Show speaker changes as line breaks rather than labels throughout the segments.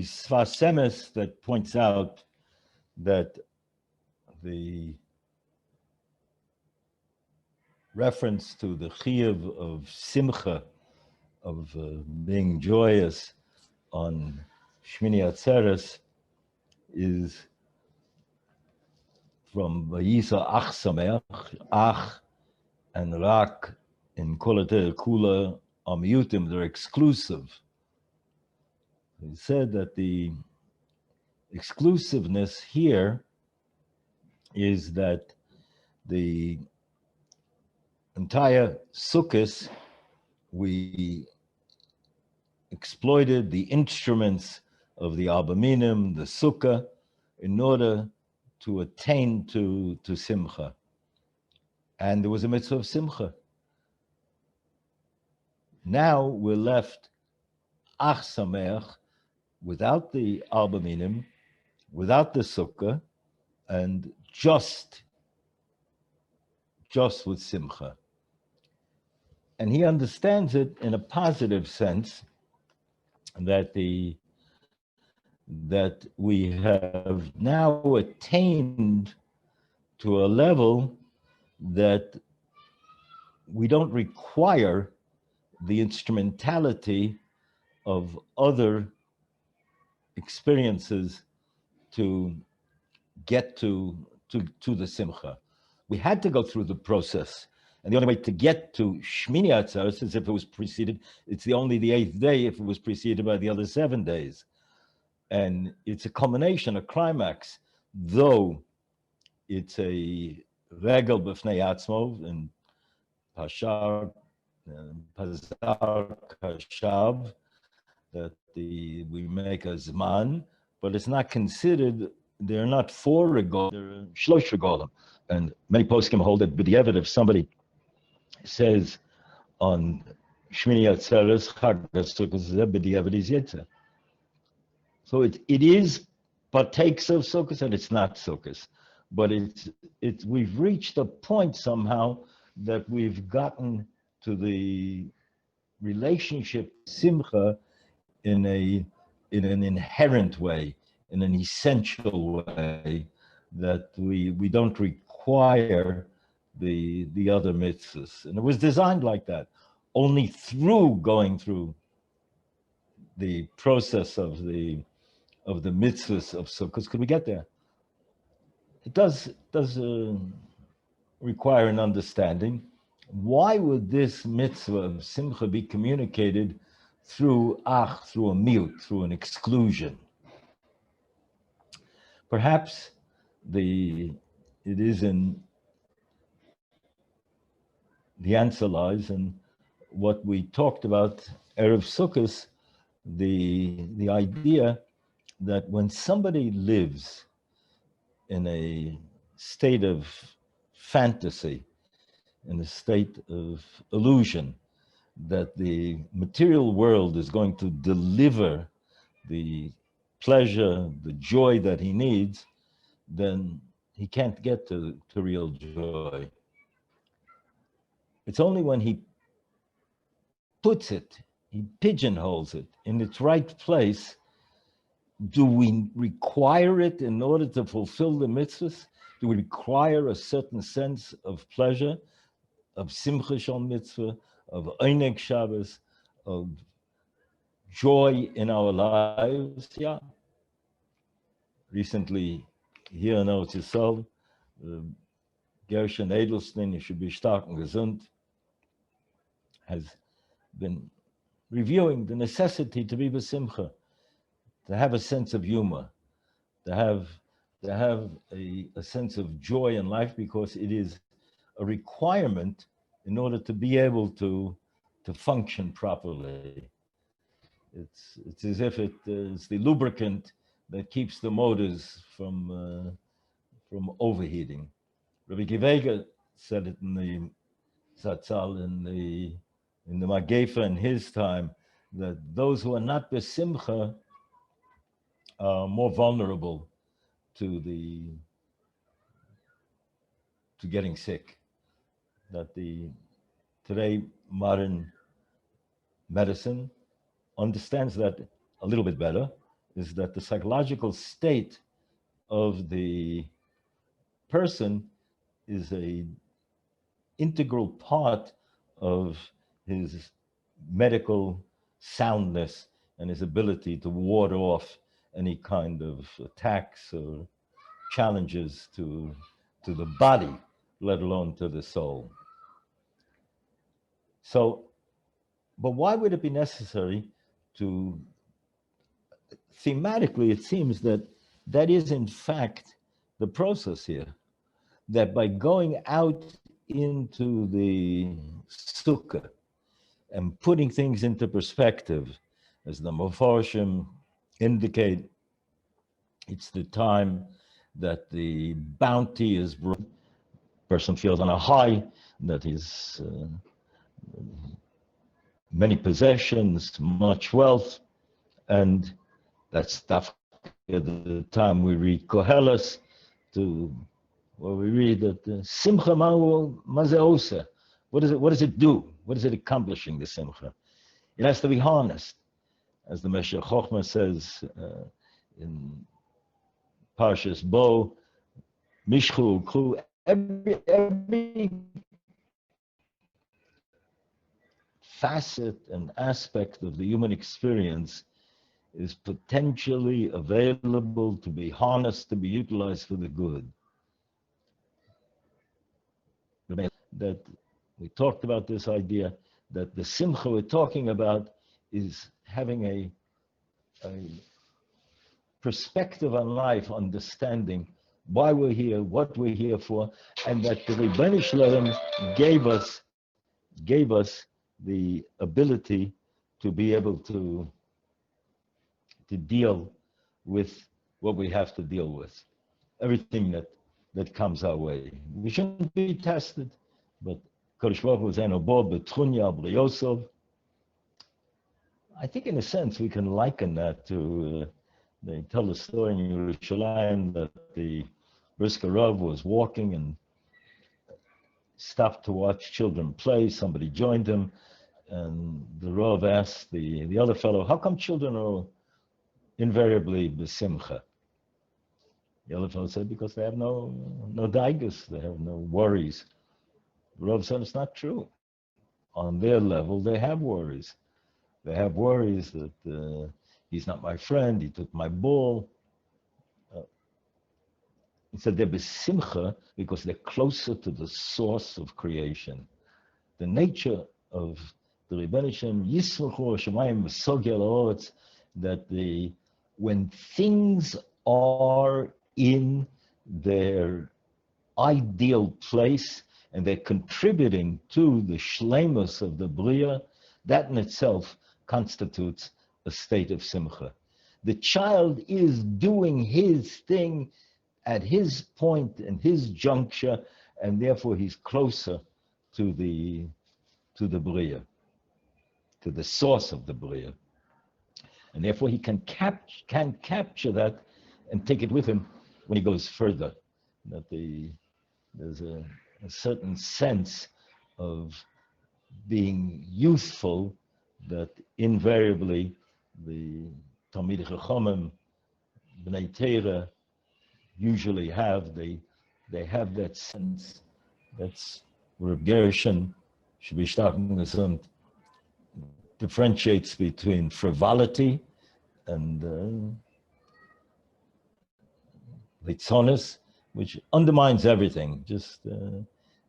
Sfas Emes that points out that the reference to the chiyuv of simcha, of being joyous on Shmini Atzeres, is from Vayisa Ach Sameach, Ach and Rak in Kol Kula Amiyutim, they're exclusive. He said that the exclusiveness here is that the entire Sukkot, we exploited the instruments of the Arba Minim, the Sukkah, in order to attain to Simcha. And there was a mitzvah of Simcha. Now we're left Ach Sameach, without the Arba Minim, without the Sukkah, and just with Simcha. And he understands it in a positive sense, that we have now attained to a level that we don't require the instrumentality of other experiences to get to the Simcha. We had to go through the process. And the only way to get to Shmini Atzeres is if it was preceded, it's only the 8th day if it was preceded by the other 7 days. And it's a culmination, a climax, though it's a regel b'fnei atzmo in Pashar, Pazar Kashav, that we make a Zman, but it's not considered, they're not 4 regalim, they're shlosh regalim. And many poskim hold it, but the evidence, if somebody says on Shmini Atzeres, Chag HaSukkos, b'diavad is Yitzah. So it is partakes of Sukkos and it's not Sukkos. But we've reached a point somehow that we've gotten to the relationship Simcha in an inherent way, in an essential way, that we don't require the other mitzvahs. And it was designed like that. Only through going through the process of the mitzvahs of Sukkot could we get there. It does require an understanding. Why would this mitzvah of Simcha be communicated through a mute, through an exclusion? Perhaps it is in the answer lies in what we talked about Erev Sukkot, the idea that when somebody lives in a state of fantasy, in a state of illusion, that the material world is going to deliver the pleasure, the joy that he needs, then he can't get to real joy. It's only when he puts it, he pigeonholes it in its right place. Do we require it in order to fulfill the mitzvahs? Do we require a certain sense of pleasure, of simcha shel mitzvah, of eineg Shabbos, of joy in our lives? Yeah. Recently, here in Eretz Yisrael, Gershon Edelstein, you should be stark and gesund, has been reviewing the necessity to be b'simcha, to have a sense of humor, to have a sense of joy in life, because it is a requirement in order to be able to function properly. It's as if it is the lubricant that keeps the motors from overheating. Rabbi Givega said it in the Zatzal, in the Magefa in his time, that those who are not besimcha are more vulnerable to getting sick. That today modern medicine understands that a little bit better. is that the psychological state of the person is a integral part of his medical soundness and his ability to ward off any kind of attacks or challenges to the body, let alone to the soul. So, but why would it be necessary to, thematically, it seems that that is in fact the process here, that by going out into the sukkah and putting things into perspective, as the Mefarshim indicate, it's the time that the bounty is brought. Person feels on a high, that is many possessions, much wealth, and that's stuff at the time we read Koheles, to where we read that Simcha Mazeosa. What does it do? What is it accomplishing, the Simcha? It has to be harnessed. As the Meshech Chochmah says in Parshas Bo, Mishchu, Klu, every facet and aspect of the human experience is potentially available to be harnessed, to be utilized for the good. That we talked about this idea that the simcha we're talking about is having a perspective on life, understanding why we're here, what we're here for, and that the Ribono Shel Olam gave us the ability to be able to deal with what we have to deal with, everything that comes our way. We shouldn't be tested, but Kodesh Baruch Hu Zeno Bo Betchunya B'Yosov. I think in a sense we can liken that to, they tell the story in Yerushalayim that the Brisker Rav was walking and stopped to watch children play. Somebody joined him, and the Rav asked the other fellow, how come children are invariably besimcha? The other fellow said, because they have no daigus, they have no worries. The Rav said, it's not true. On their level, they have worries. They have worries that he's not my friend, he took my ball. He said they're besimcha because they're closer to the source of creation. The nature of the Ribono Shel Olam, Yismach Ohr Somayach V'Sogel Ha'aretz, that when things are in their ideal place and they're contributing to the shleimus of the Bria, that in itself constitutes a state of simcha. The child is doing his thing at his point and his juncture, and therefore he's closer to the Bria, to the source of the Bria. And therefore he can capture that and take it with him when he goes further. That there's a certain sense of being youthful that invariably the Talmidei Chachamim, Bnei Torah, usually have. They have that sense. That's where Gershon should be starting some differentiates between frivolity and litzonis, which undermines everything. Just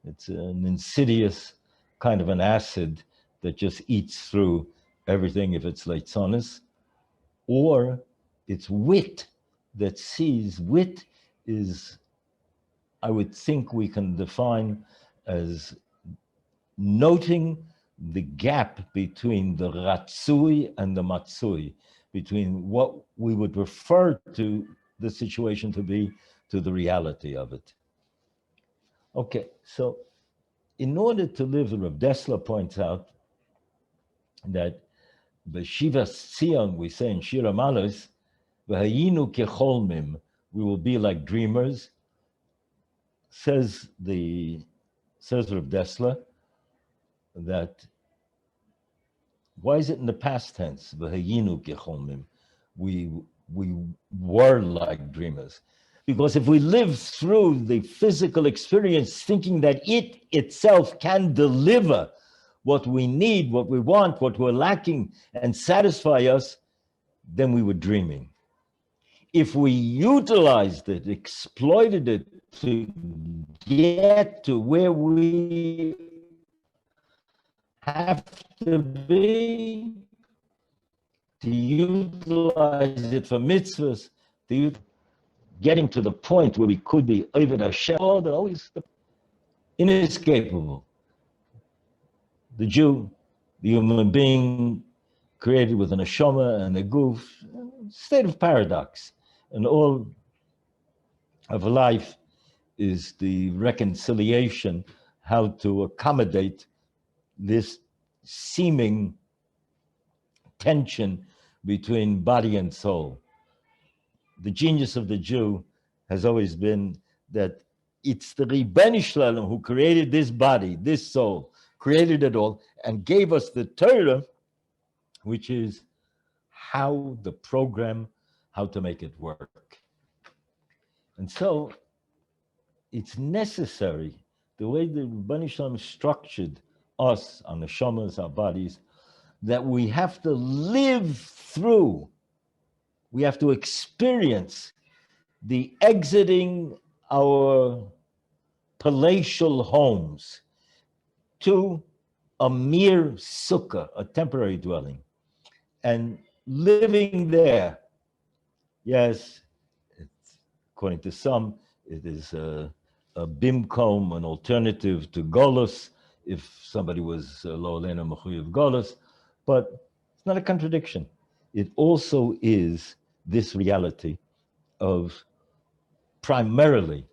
it's an insidious kind of an acid that just eats through everything if it's litzonis, or it's wit that sees. Wit is, I would think we can define as noting the gap between the ratzui and the matzui, between what we would refer to the situation to be to the reality of it. Okay, so in order to live, Rav Dessler points out that B'Shivas Tzion, we say in Shir HaMalos, V'hayinu kecholmim, we will be like dreamers. Says Rav Dessler that, why is it in the past tense? V'hayinu kecholmim, we we were like dreamers. Because if we live through the physical experience thinking that it itself can deliver what we need, what we want, what we're lacking, and satisfy us, then we were dreaming. If we utilized it, exploited it to get to where we have to be, to utilize it for mitzvahs, getting to the point where we could be Oved Hashem, oh, they're always inescapable. The Jew, the human being, created with an neshama and a goof, state of paradox. And all of life is the reconciliation, how to accommodate this seeming tension between body and soul. The genius of the Jew has always been that it's the Ribbon Shalom who created this body, this soul, created it all, and gave us the Torah, which is how the program, how to make it work. And so it's necessary, the way the Ribbon Shalom structured us, our neshamas, our bodies, that we have to live through, we have to experience the exiting our palatial homes to a mere sukkah, a temporary dwelling, and living there. Yes, it's, according to some, it is a bimkom, an alternative to golus, if somebody was lo alenu mechuyev golus, but it's not a contradiction. It also is this reality of primarily,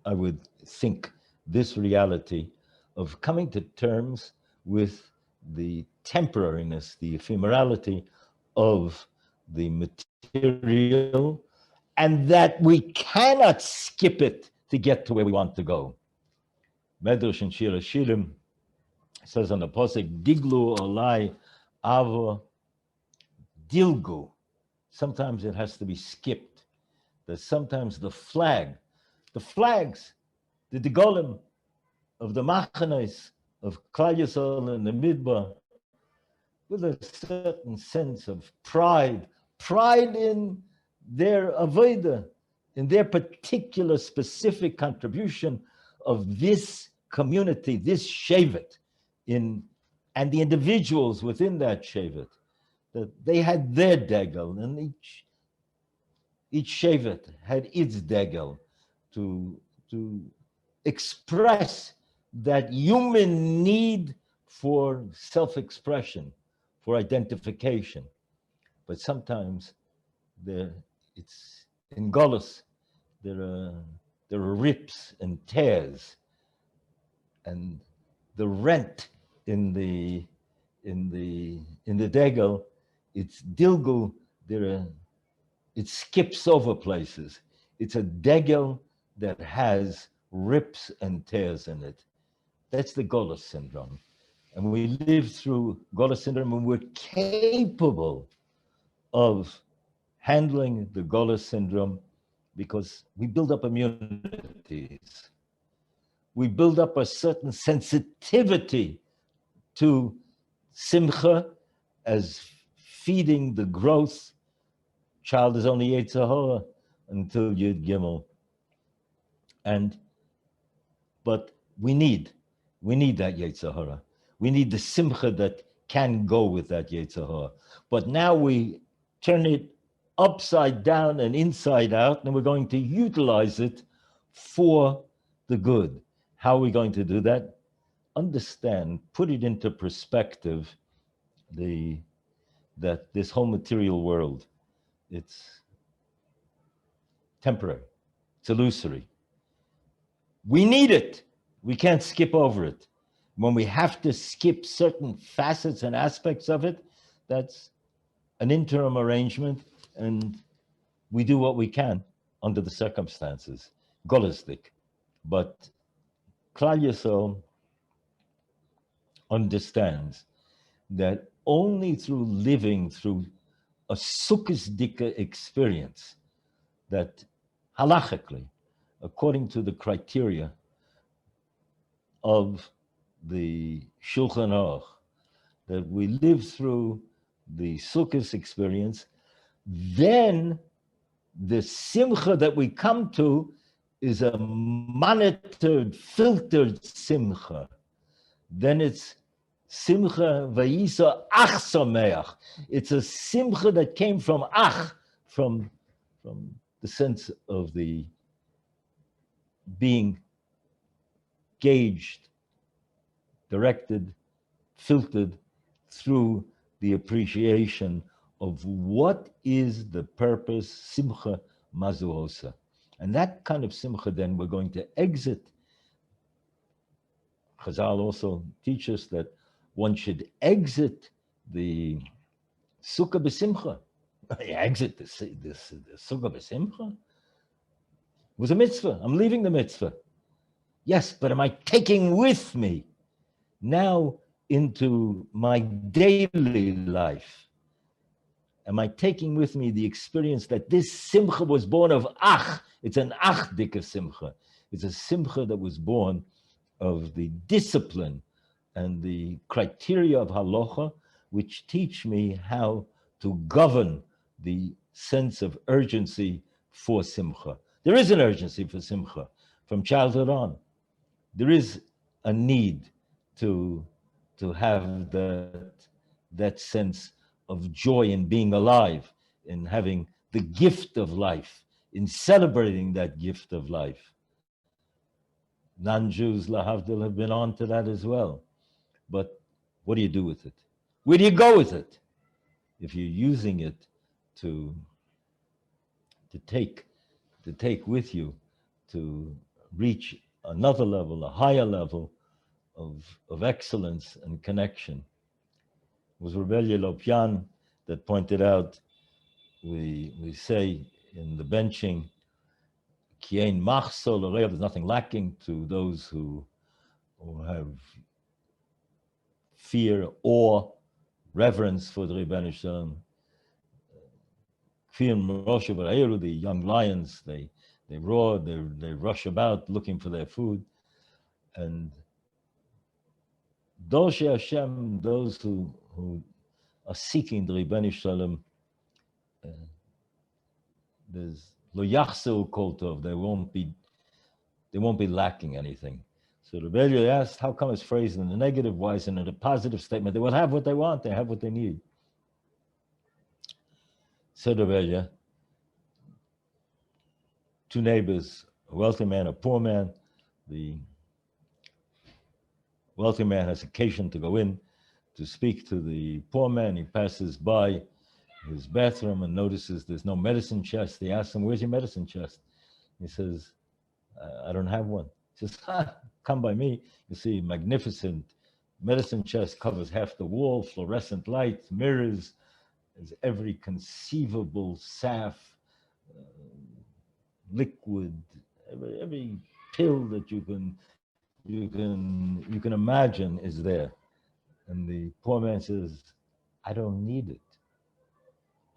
I would think, this reality of coming to terms with the temporariness, the ephemerality of the material, and that we cannot skip it to get to where we want to go. Medrash and Shir Shirim says on the posuk, Diglu olai avo dilgu. Sometimes it has to be skipped. That sometimes the flags, the degolim of the machanes of Klal Yisrael and the Midbar, with a certain sense of pride in their avodah, in their particular specific contribution of this community, this shevet, and the individuals within that shevet, that they had their degel, and each shevet had its degel to express that human need for self-expression, for identification. But sometimes it's in Golos, there are rips and tears, and the rent in the degel, it's dilgu, it skips over places. It's a degel that has rips and tears in it. That's the Golos syndrome. And we live through Golos syndrome, and we're capable of handling the Golos syndrome because we build up immunities. We build up a certain sensitivity to simcha as feeding the growth. Child is only Yetzer Hara until Yud Gimel. But we need that Yetzer Hara. We need the simcha that can go with that Yetzer Hara. But now we turn it upside down and inside out, and we're going to utilize it for the good. How are we going to do that? Understand, put it into perspective, that this whole material world, it's temporary, it's illusory. We need it. We can't skip over it. When we have to skip certain facets and aspects of it, that's an interim arrangement, and we do what we can under the circumstances, golistic. But Klal Yisrael understands that only through living through a sukkisdika experience that halachically, according to the criteria of the Shulchan Aruch, that we live through the sukkis experience, then the simcha that we come to is a monitored, filtered simcha. Then it's simcha vayisa ach somayach. It's a simcha that came from ach, from the sense of the being gauged, directed, filtered through the appreciation of what is the purpose, simcha mazuosa. And that kind of simcha, then we're going to exit. Chazal also teach us that one should exit the sukkah b'simcha. Exit the sukkah b'simcha? It was a mitzvah. I'm leaving the mitzvah. Yes, but am I taking with me now into my daily life? Am I taking with me the experience that this simcha was born of ach? It's an achdika simcha. It's a simcha that was born of the discipline and the criteria of halacha, which teach me how to govern the sense of urgency for simcha. There is an urgency for simcha from childhood on. There is a need to have that sense of joy in being alive, in having the gift of life, in celebrating that gift of life. Non-Jews, lahavdil, have been on to that as well. But what do you do with it? Where do you go with it? If you're using it to take with you, to reach another level, a higher level of excellence and connection. It was Rebbe Lopian that pointed out, we say in the benching, Kiein machsol, there's nothing lacking to those who have fear, awe, reverence for the Rebbeinu Shalom. The young lions, they roar, they rush about looking for their food. And Dorshe Hashem, those who are seeking the Rebbeinu Shalom, there's lo yachseu kol tov, they won't be lacking anything. So the Rebbe asked, how come it's phrased in the negative? Why is it in a positive statement? They will have what they want, they have what they need. Said the Rebbe, two neighbors, a wealthy man, a poor man. The wealthy man has occasion to go in to speak to the poor man. He passes by his bathroom and notices there's no medicine chest. He asks him, where's your medicine chest? He says, I don't have one. He says, come by me. You see, magnificent medicine chest, covers half the wall, fluorescent lights, mirrors, there's every conceivable salve, liquid, every pill that you can imagine is there. And the poor man says, I don't need it.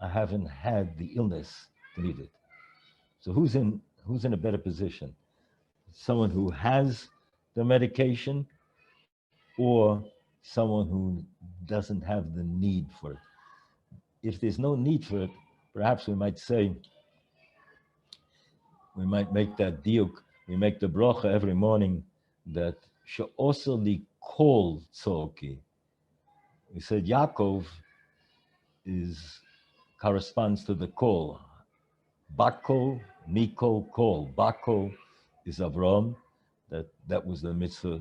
I haven't had the illness to need it. So who's in a better position? Someone who has the medication or someone who doesn't have the need for it? If there's no need for it, perhaps we might say, we might make that diuk, we make the bracha every morning that she'osa li kol tzorki. We said Yaakov corresponds to the kol. Bako, Mikol, kol. Bako is Avram, that was the mitzvah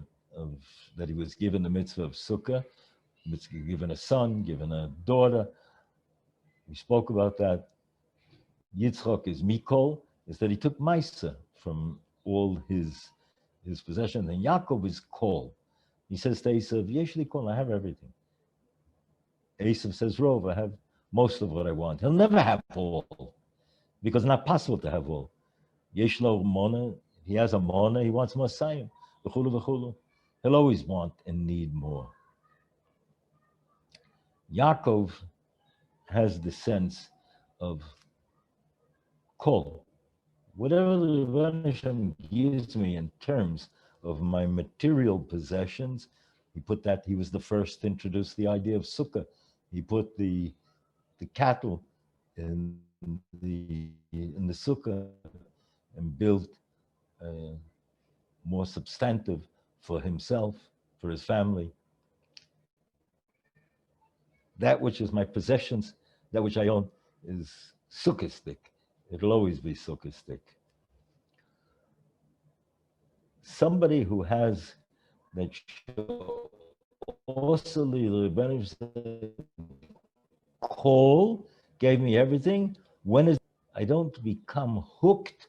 that he was given the mitzvah of sukkah, given a son, given a daughter. We spoke about that. Yitzchak is Mikol, is that he took Maisa from all his possessions. And Yaakov is Kol. He says to Esav, Yeshli Kol, I have everything. Esav says, Rov, I have most of what I want. He'll never have all, because it's not possible to have all. Yeshlo Mona, he has a Mona, he wants more Sayim. V'chulu v'chulu. He'll always want and need more. Yaakov has the sense of call. Whatever the Rebbeinu Shem gives me in terms of my material possessions, he was the first to introduce the idea of sukkah. He put the cattle in the sukkah and built more substantive for himself, for his family. That which is my possessions, that which I own, is sukkistic. It'll always be sukkistic. Somebody who has that call gave me everything. When is I don't become hooked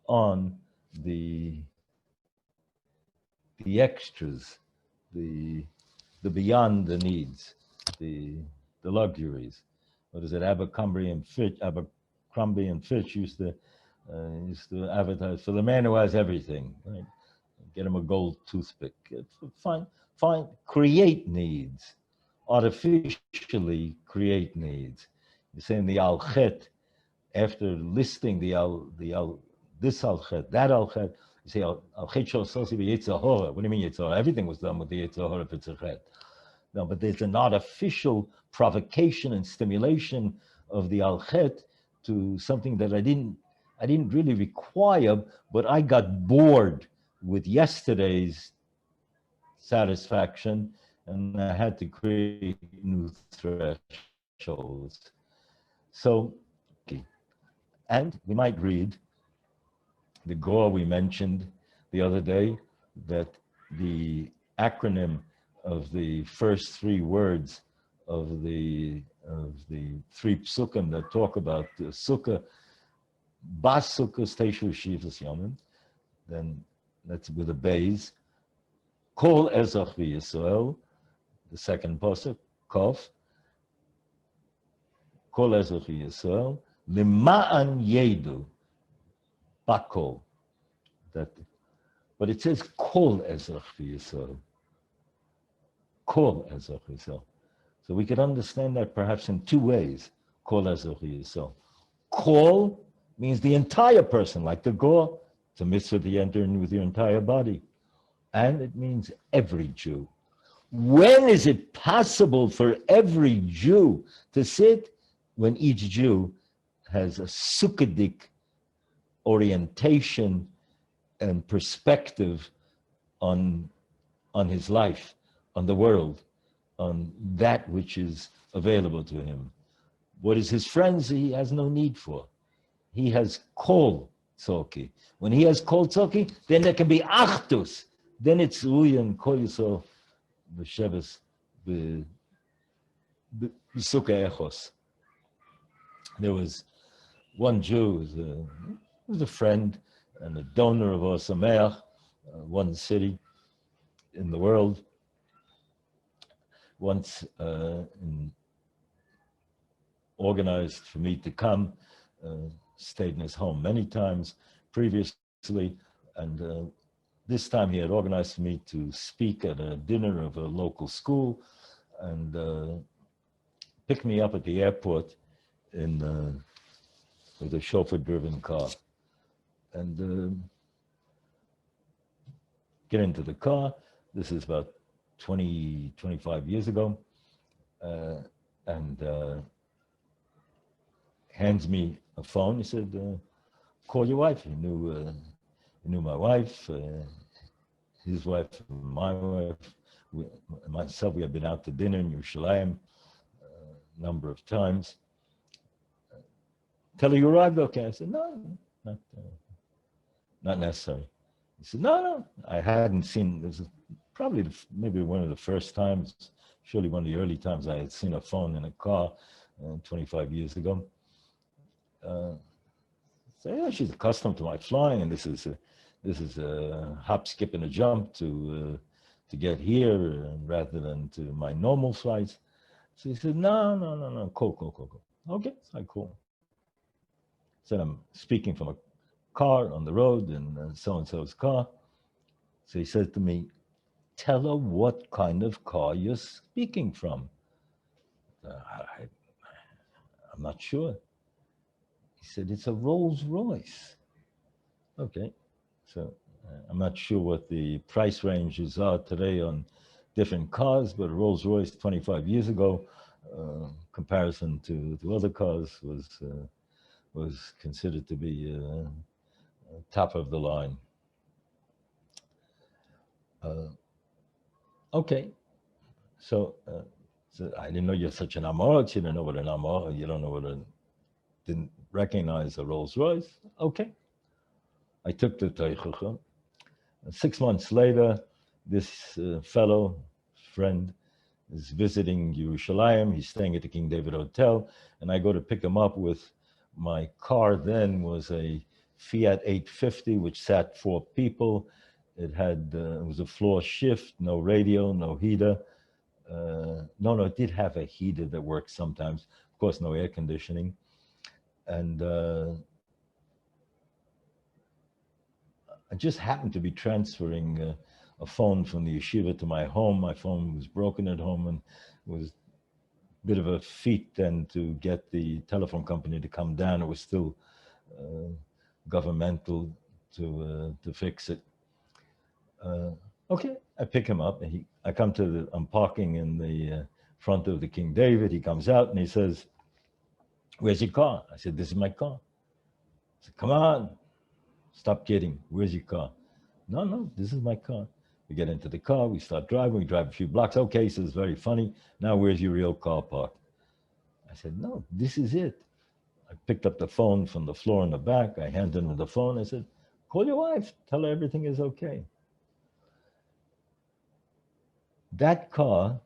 on the extras, the beyond the needs, the luxuries. What is it? Abercrombie and Fitch used to advertise for the man who has everything. Right? Get him a gold toothpick. Fine. Create needs, artificially create needs. You say in the Al-Chet, after listing this Al-Chet, that Al-Chet, you say Al-Chet Shososi b'Yetzer Hora. What do you mean Yetzer Hora? Everything was done with the Yetzer Hora if it's a Chet. No, but there's an artificial provocation and stimulation of the Al-Chet to something that I didn't really require, but I got bored with yesterday's satisfaction, and I had to create new thresholds. So, okay. And we might read the Gore we mentioned the other day, that the acronym of the first three words of the three psukim that talk about the sukkah, bas sukkah steishu shivas yomim, then that's with a base. Kol ezach v'Yisrael, the second pasuk, kof. Kol ezach v'Yisrael, lima'an yedu, bakol. But it says kol ezach v'Yisrael. Kol ezach v'Yisrael. So we could understand that perhaps in two ways. Kol ezach v'Yisrael. Kol means the entire person, like the Gore. It's a mitzvah to enter in with your entire body. And it means every Jew. When is it possible for every Jew to sit? When each Jew has a Sukkadic orientation and perspective on his life, on the world, on that which is available to him. What is his friends he has no need for. He has kol tzorki. When he has kol tzorki, then there can be achdus. Then it's ruyan kol yisrael b'sheves b'sukkah echos. There was one Jew who was a friend and a donor of Ohr Somayach, one city in the world. Once organized for me to come, stayed in his home many times previously, and this time he had organized for me to speak at a dinner of a local school, and picked me up at the airport with a chauffeur-driven car, and get into the car. This is about 25 years ago, and hands me a phone. He said, call your wife. He knew my wife, his wife, my wife, myself. We had been out to dinner in Yerushalayim a number of times. Tell her you arrived okay. I said, no, not necessary. He said, no, I hadn't seen, this is probably maybe one of the first times, surely one of the early times I had seen a phone in a car 25 years ago. So yeah, she's accustomed to my flying, and this is a hop, skip, and a jump to get here rather than to my normal flights. So he said, no, cool. Okay, I cool. Said I'm speaking from a car on the road in so-and-so's car. So he said to me, tell her what kind of car you're speaking from. I'm not sure. He said, it's a Rolls Royce. Okay, so I'm not sure what the price ranges are today on different cars, but a Rolls Royce 25 years ago, comparison to other cars was considered to be top of the line. Okay, so I didn't know you're such an Amor. You didn't know what an Amor. You don't know what a, didn't recognize a Rolls Royce. Okay, I took the Teichucha. 6 months later, this friend, is visiting Yerushalayim. He's staying at the King David Hotel, and I go to pick him up with my car. Then was a Fiat 850, which sat 4 people. It had it was a floor shift, no radio, no heater. No, it did have a heater that worked sometimes. Of course, no air conditioning. And I just happened to be transferring a phone from the yeshiva to my home. My phone was broken at home, and it was a bit of a feat then to get the telephone company to come down. It was still governmental to fix it. Okay, I pick him up, and I come to I'm parking in the front of the King David. He comes out and he says, "Where's your car?" I said, "This is my car." I said, "Come on, stop kidding. Where's your car?" No, this is my car. We get into the car, we start driving, we drive a few blocks. Okay, so it's very funny. Now where's your real car parked? I said, "No, this is it." I picked up the phone from the floor in the back. I handed him the phone. I said, "Call your wife, tell her everything is okay." That car,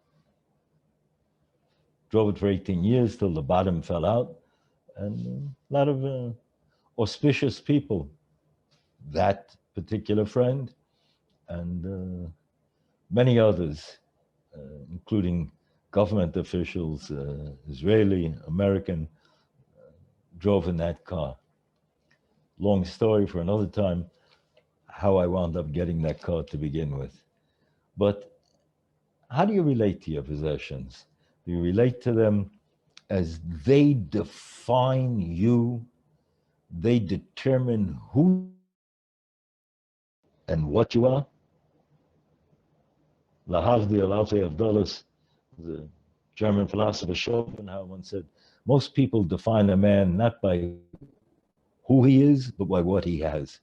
drove it for 18 years till the bottom fell out, and a lot of auspicious people, that particular friend, and many others, including government officials, Israeli, American, drove in that car. Long story for another time, how I wound up getting that car to begin with. But how do you relate to your possessions? Do you relate to them as they define you? They determine who and what you are? Lahavdi Alavdi Abdullah, the German philosopher Schopenhauer once said, most people define a man not by who he is, but by what he has.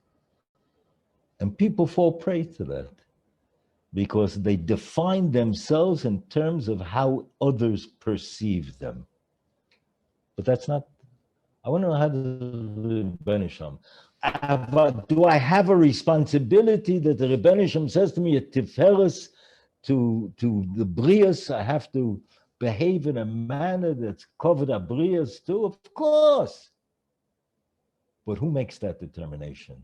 And people fall prey to that because they define themselves in terms of how others perceive them. But that's not, I want to know how the Rebbeinu Shem. Do I have a responsibility that the Rebbeinu Shem says to me at Tiferes, to the Brias, I have to behave in a manner that's covered up Brias too? Of course. But who makes that determination?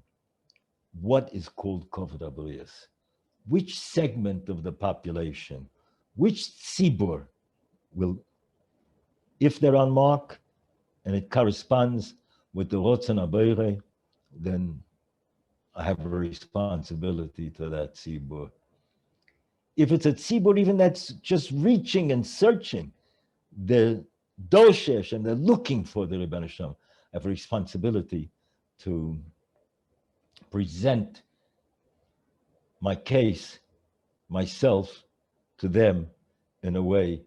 What is called covered up Brias? Which segment of the population, which tzibur will, if they're on mark and it corresponds with the Rotzen Abayre, then I have a responsibility to that tzibur. If it's a tzibur even that's just reaching and searching, they're doshesh and they're looking for the Rebbeinu Shem, I have a responsibility to present my case, myself, to them in a way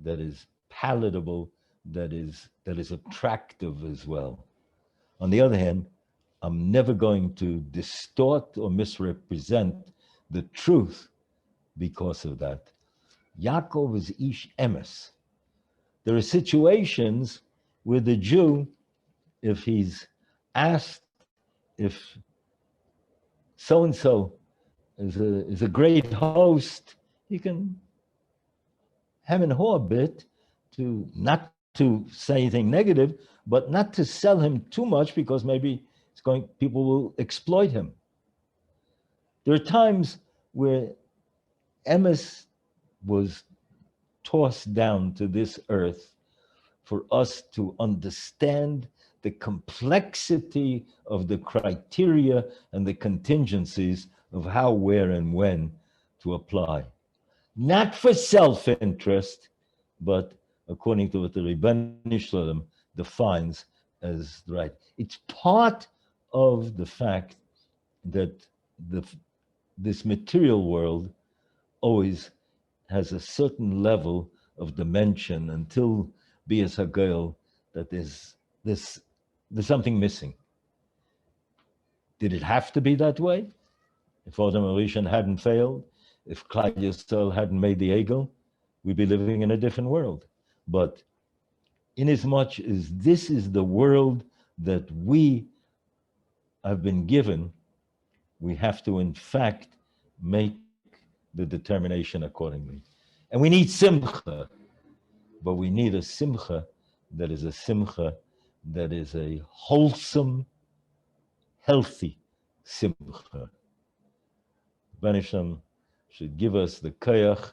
that is palatable, that is attractive as well. On the other hand, I'm never going to distort or misrepresent the truth because of that. Yaakov is ish emes. There are situations where the Jew, if he's asked if so-and-so is a great host, he can hem and haw a bit to not to say anything negative, but not to sell him too much because maybe people will exploit him. There are times where emes was tossed down to this earth for us to understand the complexity of the criteria and the contingencies of how, where, and when to apply. Not for self-interest, but according to what the Rebbeinu Shalom defines as right. It's part of the fact that this material world always has a certain level of dimension until Bias Hagel that there's something missing. Did it have to be that way? If Adam Rishon hadn't failed, if Klal Yisrael hadn't made the Egel, we'd be living in a different world. But inasmuch as this is the world that we have been given, we have to, in fact, make the determination accordingly. And we need simcha, but we need a simcha that is a wholesome, healthy simcha. Banisham should give us the koyach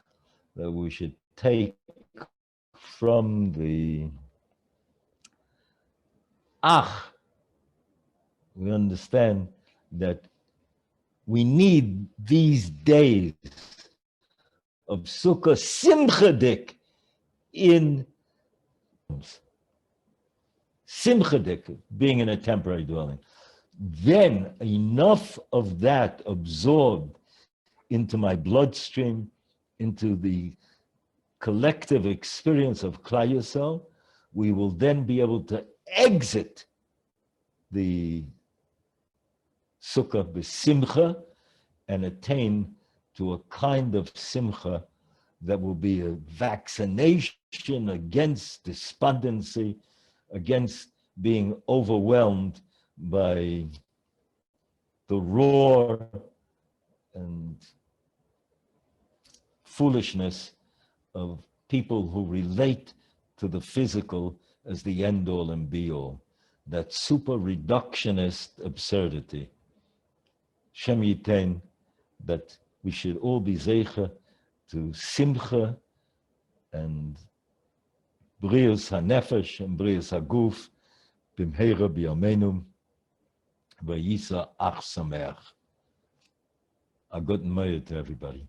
that we should take from the we understand that we need these days of Sukkah Simchadik in Simchadik, being in a temporary dwelling. Then enough of that absorbed into my bloodstream, into the collective experience of Klal Yisrael, we will then be able to exit the Sukkah b'simcha and attain to a kind of simcha that will be a vaccination against despondency, against being overwhelmed by the roar and foolishness of people who relate to the physical as the end-all and be-all, that super-reductionist absurdity. Shem Yitein, that we should all be zeicha to simcha and brius hanefesh and brius haguf b'mheira b'yameinu v'yisa Ohr Somayach. A good night to everybody.